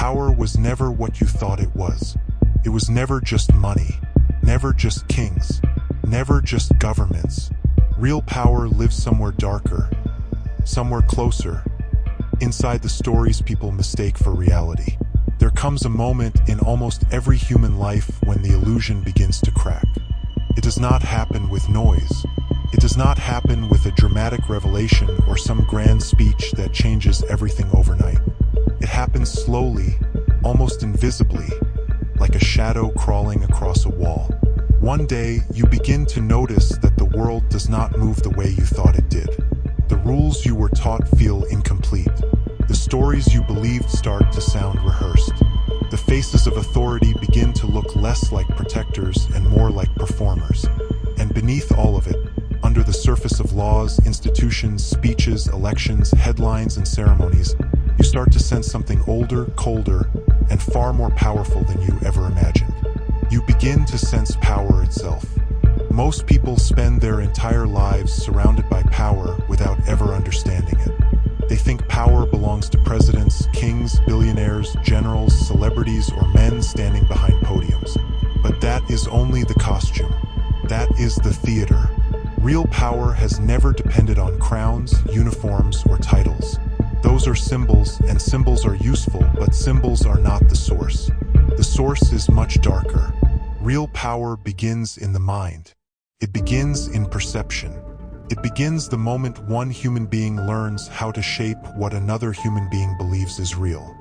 power was never what you thought it was. It was never just money, never just kings, never just governments. Real power lives somewhere darker, somewhere closer, inside the stories people mistake for reality. There comes a moment in almost every human life when the illusion begins to crack. It does not happen with noise. It does not happen with a dramatic revelation or some grand speech that changes everything overnight. It happens slowly, almost invisibly, like a shadow crawling across a wall. One day, you begin to notice that the world does not move the way you thought it did. The rules you were taught feel incomplete. The stories you believed start to sound rehearsed. The faces of authority begin to look less like protectors and more like performers. And beneath all of it, under the surface of laws, institutions, speeches, elections, headlines, and ceremonies, you start to sense something older, colder, and far more powerful than you ever imagined. You begin to sense power itself. Most people spend their entire lives surrounded by power without ever understanding it. They think power belongs to presidents, kings, billionaires, generals, celebrities, or men standing behind podiums. But that is only the costume. That is the theater. Real power has never depended on crowns, uniforms, or titles. Those are symbols, and symbols are useful, but symbols are not the source. The source is much darker. Real power begins in the mind. It begins in perception. It begins the moment one human being learns how to shape what another human being believes is real.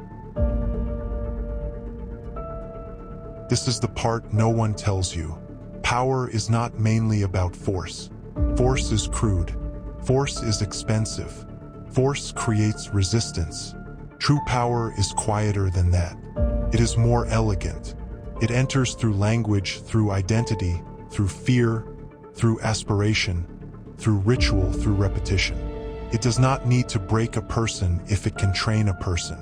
This is the part no one tells you. Power is not mainly about force. Force is crude. Force is expensive. Force creates resistance. True power is quieter than that. It is more elegant. It enters through language, through identity, through fear, through aspiration, through ritual, through repetition. It does not need to break a person if it can train a person.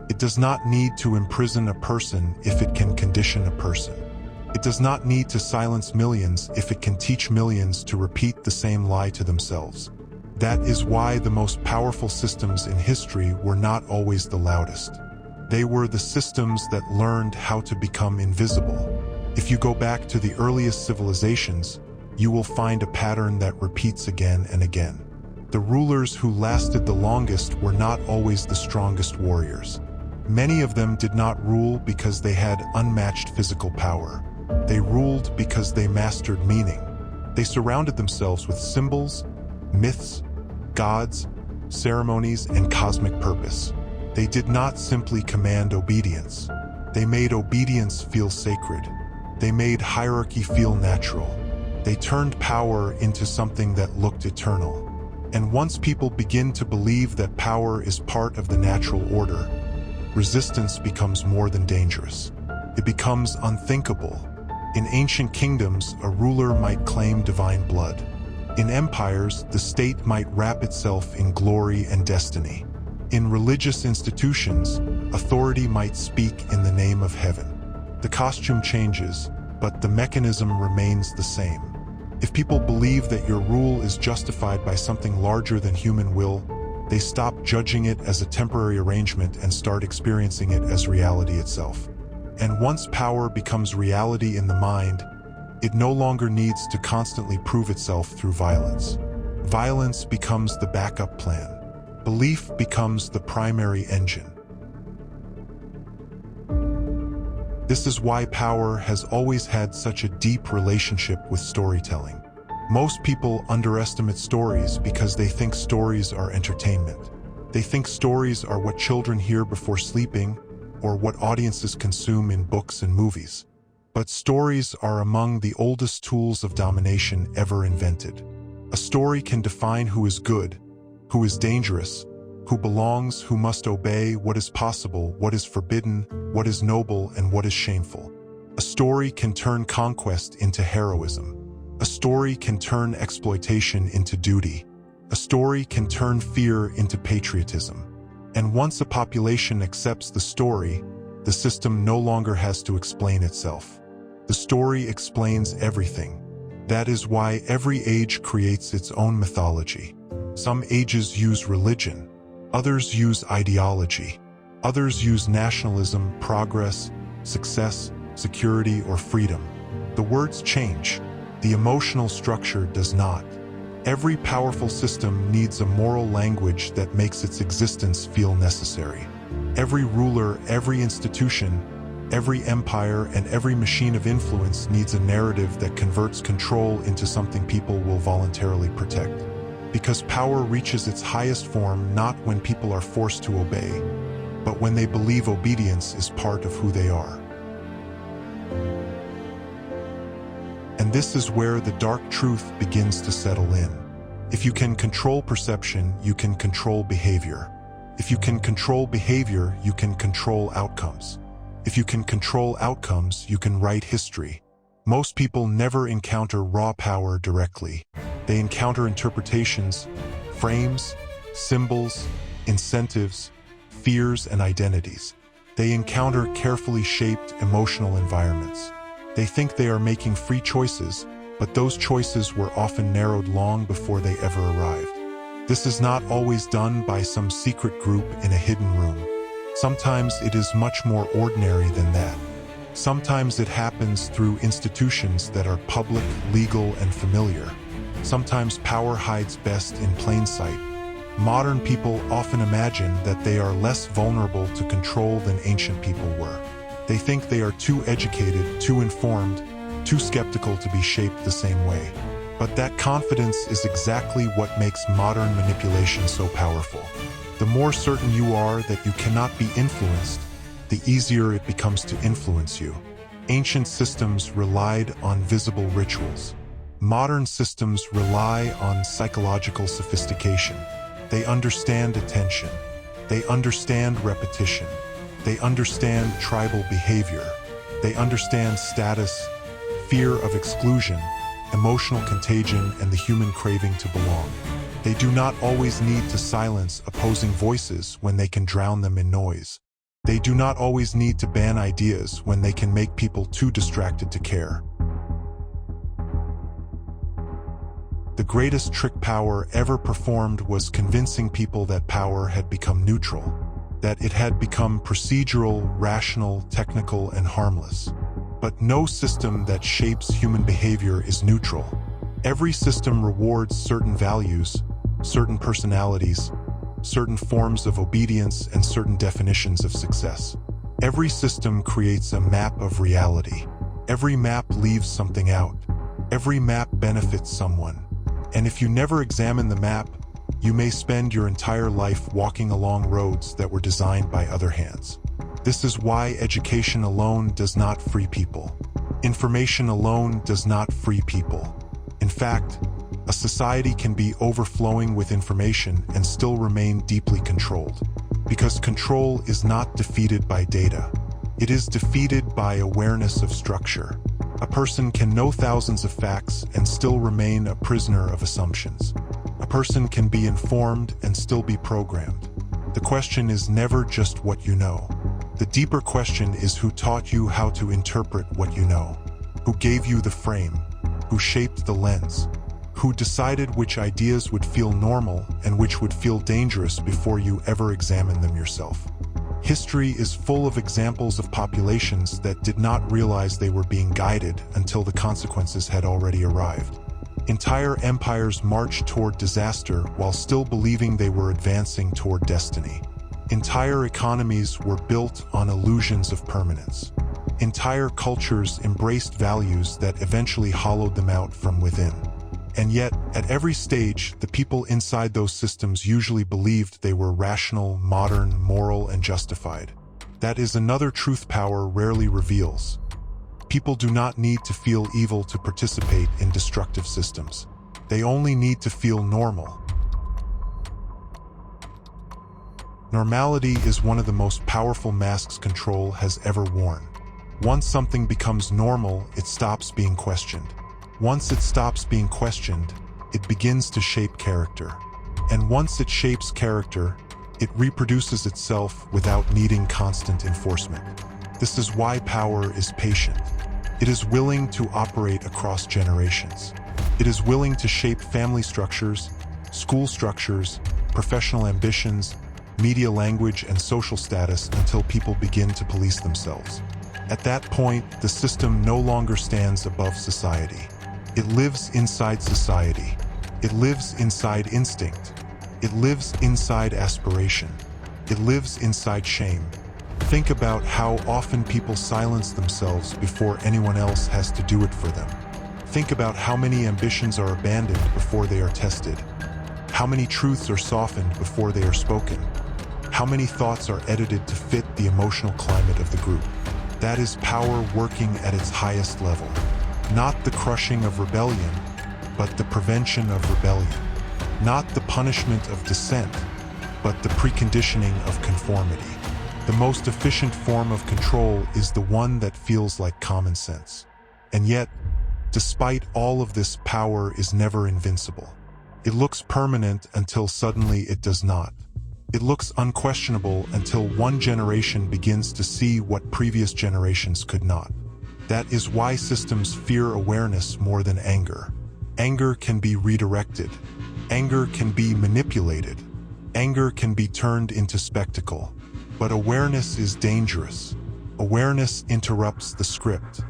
It does not need to imprison a person if it can condition a person. It does not need to silence millions if it can teach millions to repeat the same lie to themselves. That is why the most powerful systems in history were not always the loudest. They were the systems that learned how to become invisible. If you go back to the earliest civilizations, you will find a pattern that repeats again and again. The rulers who lasted the longest were not always the strongest warriors. Many of them did not rule because they had unmatched physical power. They ruled because they mastered meaning. They surrounded themselves with symbols, myths, gods, ceremonies, and cosmic purpose. They did not simply command obedience. They made obedience feel sacred. They made hierarchy feel natural. They turned power into something that looked eternal. And once people begin to believe that power is part of the natural order, resistance becomes more than dangerous. It becomes unthinkable. In ancient kingdoms, a ruler might claim divine blood. In empires, the state might wrap itself in glory and destiny. In religious institutions, authority might speak in the name of heaven. The costume changes, but the mechanism remains the same. If people believe that your rule is justified by something larger than human will, they stop judging it as a temporary arrangement and start experiencing it as reality itself. And once power becomes reality in the mind, it no longer needs to constantly prove itself through violence. Violence becomes the backup plan. Belief becomes the primary engine. This is why power has always had such a deep relationship with storytelling. Most people underestimate stories because they think stories are entertainment. They think stories are what children hear before sleeping or what audiences consume in books and movies. But stories are among the oldest tools of domination ever invented. A story can define who is good, who is dangerous, who belongs, who must obey, what is possible, what is forbidden, what is noble, and what is shameful. A story can turn conquest into heroism. A story can turn exploitation into duty. A story can turn fear into patriotism. And once a population accepts the story, the system no longer has to explain itself. The story explains everything. That is why every age creates its own mythology. Some ages use religion. Others use ideology. Others use nationalism, progress, success, security, or freedom. The words change. The emotional structure does not. Every powerful system needs a moral language that makes its existence feel necessary. Every ruler, every institution, every empire, and every machine of influence needs a narrative that converts control into something people will voluntarily protect. Because power reaches its highest form not when people are forced to obey, but when they believe obedience is part of who they are. And this is where the dark truth begins to settle in. If you can control perception, you can control behavior. If you can control behavior, you can control outcomes. If you can control outcomes, you can write history. Most people never encounter raw power directly. They encounter interpretations, frames, symbols, incentives, fears, and identities. They encounter carefully shaped emotional environments. They think they are making free choices, but those choices were often narrowed long before they ever arrived. This is not always done by some secret group in a hidden room. Sometimes it is much more ordinary than that. Sometimes it happens through institutions that are public, legal, and familiar. Sometimes power hides best in plain sight. Modern people often imagine that they are less vulnerable to control than ancient people were. They think they are too educated, too informed, too skeptical to be shaped the same way. But that confidence is exactly what makes modern manipulation so powerful. The more certain you are that you cannot be influenced, the easier it becomes to influence you. Ancient systems relied on visible rituals. Modern systems rely on psychological sophistication. They understand attention. They understand repetition. They understand tribal behavior. They understand status, fear of exclusion, emotional contagion, and the human craving to belong. They do not always need to silence opposing voices when they can drown them in noise. They do not always need to ban ideas when they can make people too distracted to care. The greatest trick power ever performed was convincing people that power had become neutral, that it had become procedural, rational, technical, and harmless. But no system that shapes human behavior is neutral. Every system rewards certain values, certain personalities, certain forms of obedience, and certain definitions of success. Every system creates a map of reality. Every map leaves something out. Every map benefits someone. And if you never examine the map, you may spend your entire life walking along roads that were designed by other hands. This is why education alone does not free people. Information alone does not free people. In fact, a society can be overflowing with information and still remain deeply controlled. Because control is not defeated by data. It is defeated by awareness of structure. A person can know thousands of facts and still remain a prisoner of assumptions. A person can be informed and still be programmed. The question is never just what you know. The deeper question is who taught you how to interpret what you know, who gave you the frame, who shaped the lens, who decided which ideas would feel normal and which would feel dangerous before you ever examined them yourself. History is full of examples of populations that did not realize they were being guided until the consequences had already arrived. Entire empires marched toward disaster while still believing they were advancing toward destiny. Entire economies were built on illusions of permanence. Entire cultures embraced values that eventually hollowed them out from within. And yet, at every stage, the people inside those systems usually believed they were rational, modern, moral, and justified. That is another truth power rarely reveals. People do not need to feel evil to participate in destructive systems. They only need to feel normal. Normality is one of the most powerful masks control has ever worn. Once something becomes normal, it stops being questioned. Once it stops being questioned, it begins to shape character. And once it shapes character, it reproduces itself without needing constant enforcement. This is why power is patient. It is willing to operate across generations. It is willing to shape family structures, school structures, professional ambitions, media language, and social status until people begin to police themselves. At that point, the system no longer stands above society. It lives inside society. It lives inside instinct. It lives inside aspiration. It lives inside shame. Think about how often people silence themselves before anyone else has to do it for them. Think about how many ambitions are abandoned before they are tested. How many truths are softened before they are spoken. How many thoughts are edited to fit the emotional climate of the group. That is power working at its highest level. Not the crushing of rebellion, but the prevention of rebellion. Not the punishment of dissent, but the preconditioning of conformity. The most efficient form of control is the one that feels like common sense. And yet, despite all of this, power is never invincible. It looks permanent until suddenly it does not. It looks unquestionable until one generation begins to see what previous generations could not. That is why systems fear awareness more than anger. Anger can be redirected. Anger can be manipulated. Anger can be turned into spectacle. But awareness is dangerous. Awareness interrupts the script.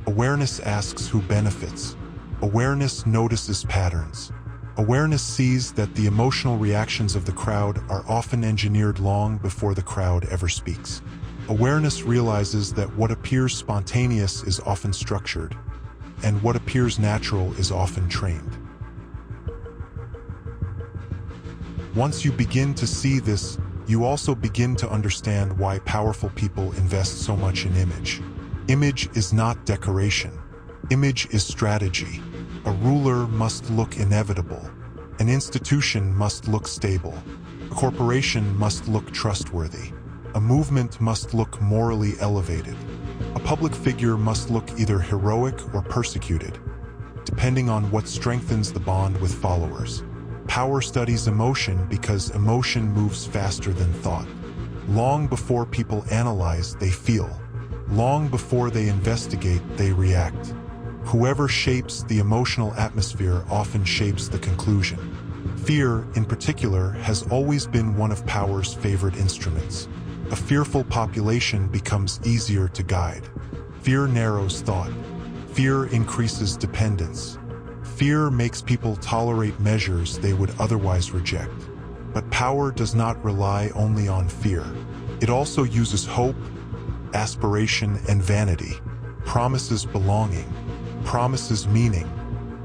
Awareness asks who benefits. Awareness notices patterns. Awareness sees that the emotional reactions of the crowd are often engineered long before the crowd ever speaks. Awareness realizes that what appears spontaneous is often structured, and what appears natural is often trained. Once you begin to see this, you also begin to understand why powerful people invest so much in image. Image is not decoration. Image is strategy. A ruler must look inevitable. An institution must look stable. A corporation must look trustworthy. A movement must look morally elevated. A public figure must look either heroic or persecuted, depending on what strengthens the bond with followers. Power studies emotion because emotion moves faster than thought. Long before people analyze, they feel. Long before they investigate, they react. Whoever shapes the emotional atmosphere often shapes the conclusion. Fear, in particular, has always been one of power's favorite instruments. A fearful population becomes easier to guide. Fear narrows thought. Fear increases dependence. Fear makes people tolerate measures they would otherwise reject. But power does not rely only on fear. It also uses hope, aspiration, and vanity, promises belonging, promises meaning,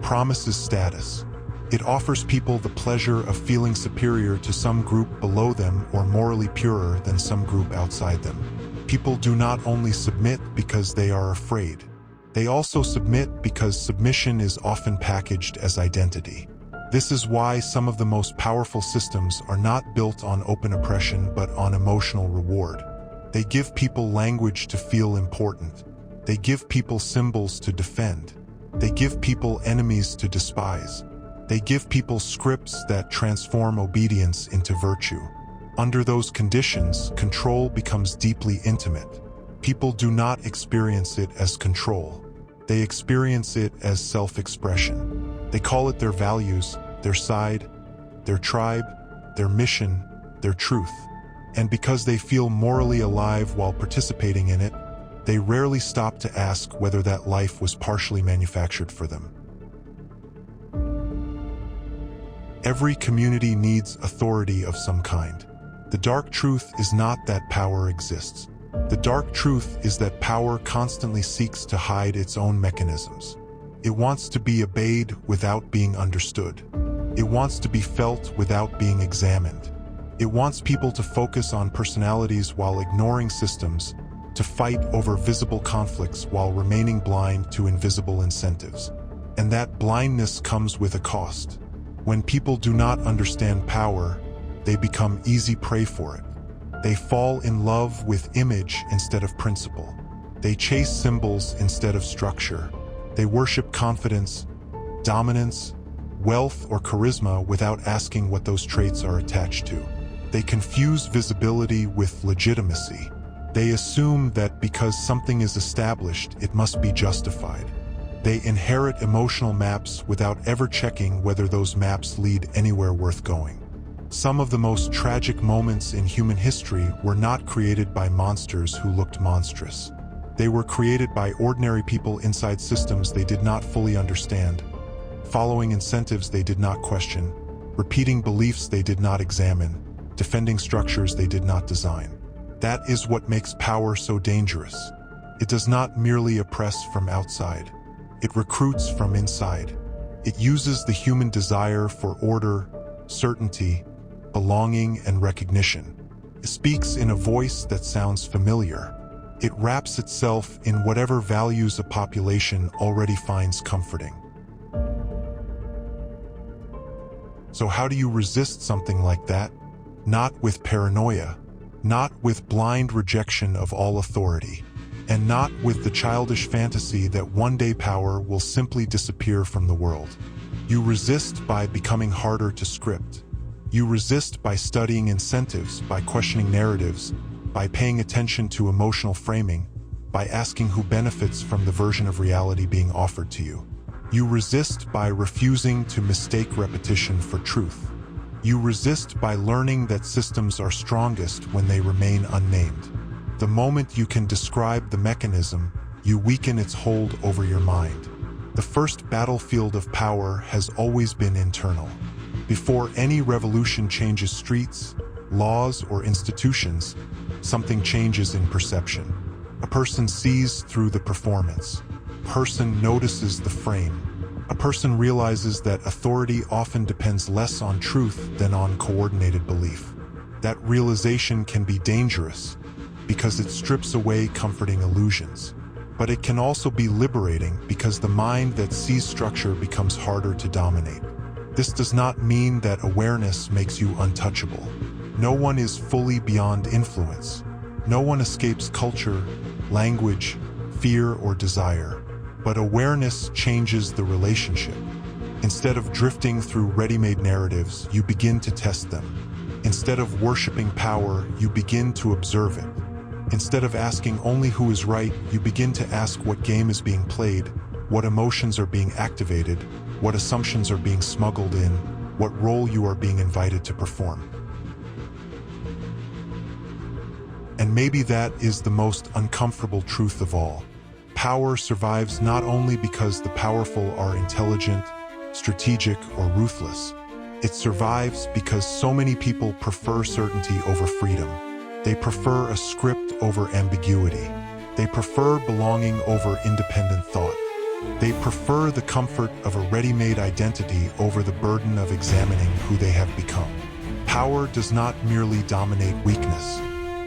promises status. It offers people the pleasure of feeling superior to some group below them or morally purer than some group outside them. People do not only submit because they are afraid. They also submit because submission is often packaged as identity. This is why some of the most powerful systems are not built on open oppression but on emotional reward. They give people language to feel important. They give people symbols to defend. They give people enemies to despise. They give people scripts that transform obedience into virtue. Under those conditions, control becomes deeply intimate. People do not experience it as control. They experience it as self-expression. They call it their values, their side, their tribe, their mission, their truth. And because they feel morally alive while participating in it, they rarely stop to ask whether that life was partially manufactured for them. Every community needs authority of some kind. The dark truth is not that power exists. The dark truth is that power constantly seeks to hide its own mechanisms. It wants to be obeyed without being understood. It wants to be felt without being examined. It wants people to focus on personalities while ignoring systems, to fight over visible conflicts while remaining blind to invisible incentives. And that blindness comes with a cost. When people do not understand power, they become easy prey for it. They fall in love with image instead of principle. They chase symbols instead of structure. They worship confidence, dominance, wealth, or charisma without asking what those traits are attached to. They confuse visibility with legitimacy. They assume that because something is established, it must be justified. They inherit emotional maps without ever checking whether those maps lead anywhere worth going. Some of the most tragic moments in human history were not created by monsters who looked monstrous. They were created by ordinary people inside systems they did not fully understand, following incentives they did not question, repeating beliefs they did not examine, defending structures they did not design. That is what makes power so dangerous. It does not merely oppress from outside. It recruits from inside. It uses the human desire for order, certainty, belonging, and recognition. It speaks in a voice that sounds familiar. It wraps itself in whatever values a population already finds comforting. So how do you resist something like that? Not with paranoia, not with blind rejection of all authority, and not with the childish fantasy that one day power will simply disappear from the world. You resist by becoming harder to script. You resist by studying incentives, by questioning narratives, by paying attention to emotional framing, by asking who benefits from the version of reality being offered to you. You resist by refusing to mistake repetition for truth. You resist by learning that systems are strongest when they remain unnamed. The moment you can describe the mechanism, you weaken its hold over your mind. The first battlefield of power has always been internal. Before any revolution changes streets, laws, or institutions, something changes in perception. A person sees through the performance. A person notices the frame. A person realizes that authority often depends less on truth than on coordinated belief. That realization can be dangerous because it strips away comforting illusions. But it can also be liberating because the mind that sees structure becomes harder to dominate. This does not mean that awareness makes you untouchable. No one is fully beyond influence. No one escapes culture, language, fear, or desire. But awareness changes the relationship. Instead of drifting through ready-made narratives, you begin to test them. Instead of worshiping power, you begin to observe it. Instead of asking only who is right, you begin to ask what game is being played, what emotions are being activated, what assumptions are being smuggled in, what role you are being invited to perform. And maybe that is the most uncomfortable truth of all. Power survives not only because the powerful are intelligent, strategic, or ruthless. It survives because so many people prefer certainty over freedom. They prefer a script over ambiguity. They prefer belonging over independent thought. They prefer the comfort of a ready-made identity over the burden of examining who they have become. Power does not merely dominate weakness.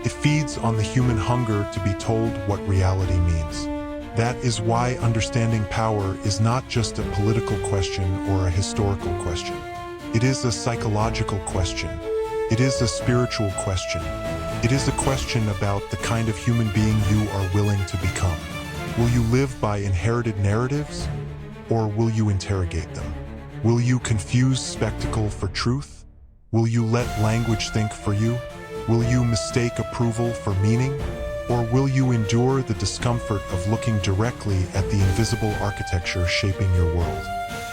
It feeds on the human hunger to be told what reality means. That is why understanding power is not just a political question or a historical question. It is a psychological question. It is a spiritual question. It is a question about the kind of human being you are willing to become. Will you live by inherited narratives, or will you interrogate them? Will you confuse spectacle for truth? Will you let language think for you? Will you mistake approval for meaning? Or will you endure the discomfort of looking directly at the invisible architecture shaping your world?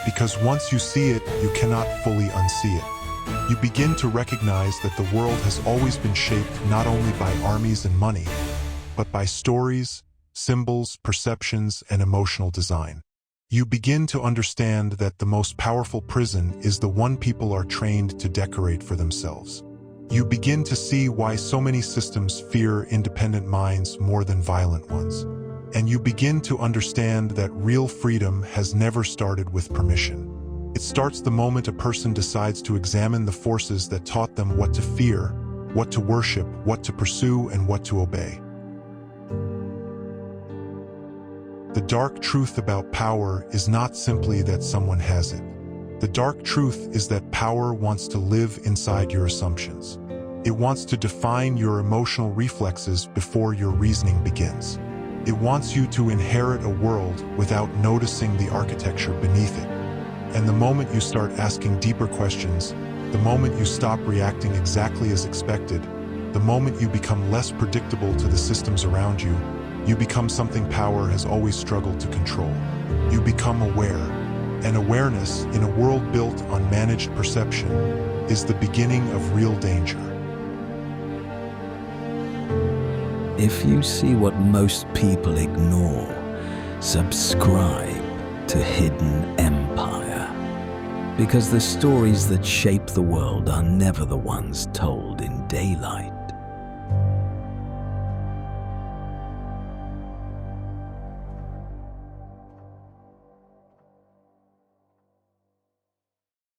Because once you see it, you cannot fully unsee it. You begin to recognize that the world has always been shaped not only by armies and money, but by stories, symbols, perceptions, and emotional design. You begin to understand that the most powerful prison is the one people are trained to decorate for themselves. You begin to see why so many systems fear independent minds more than violent ones. And you begin to understand that real freedom has never started with permission. It starts the moment a person decides to examine the forces that taught them what to fear, what to worship, what to pursue, and what to obey. The dark truth about power is not simply that someone has it. The dark truth is that power wants to live inside your assumptions. It wants to define your emotional reflexes before your reasoning begins. It wants you to inherit a world without noticing the architecture beneath it. And the moment you start asking deeper questions, the moment you stop reacting exactly as expected, the moment you become less predictable to the systems around you, you become something power has always struggled to control. You become aware. And awareness, in a world built on managed perception, is the beginning of real danger. If you see what most people ignore, subscribe to Hidden Empire. Because the stories that shape the world are never the ones told in daylight.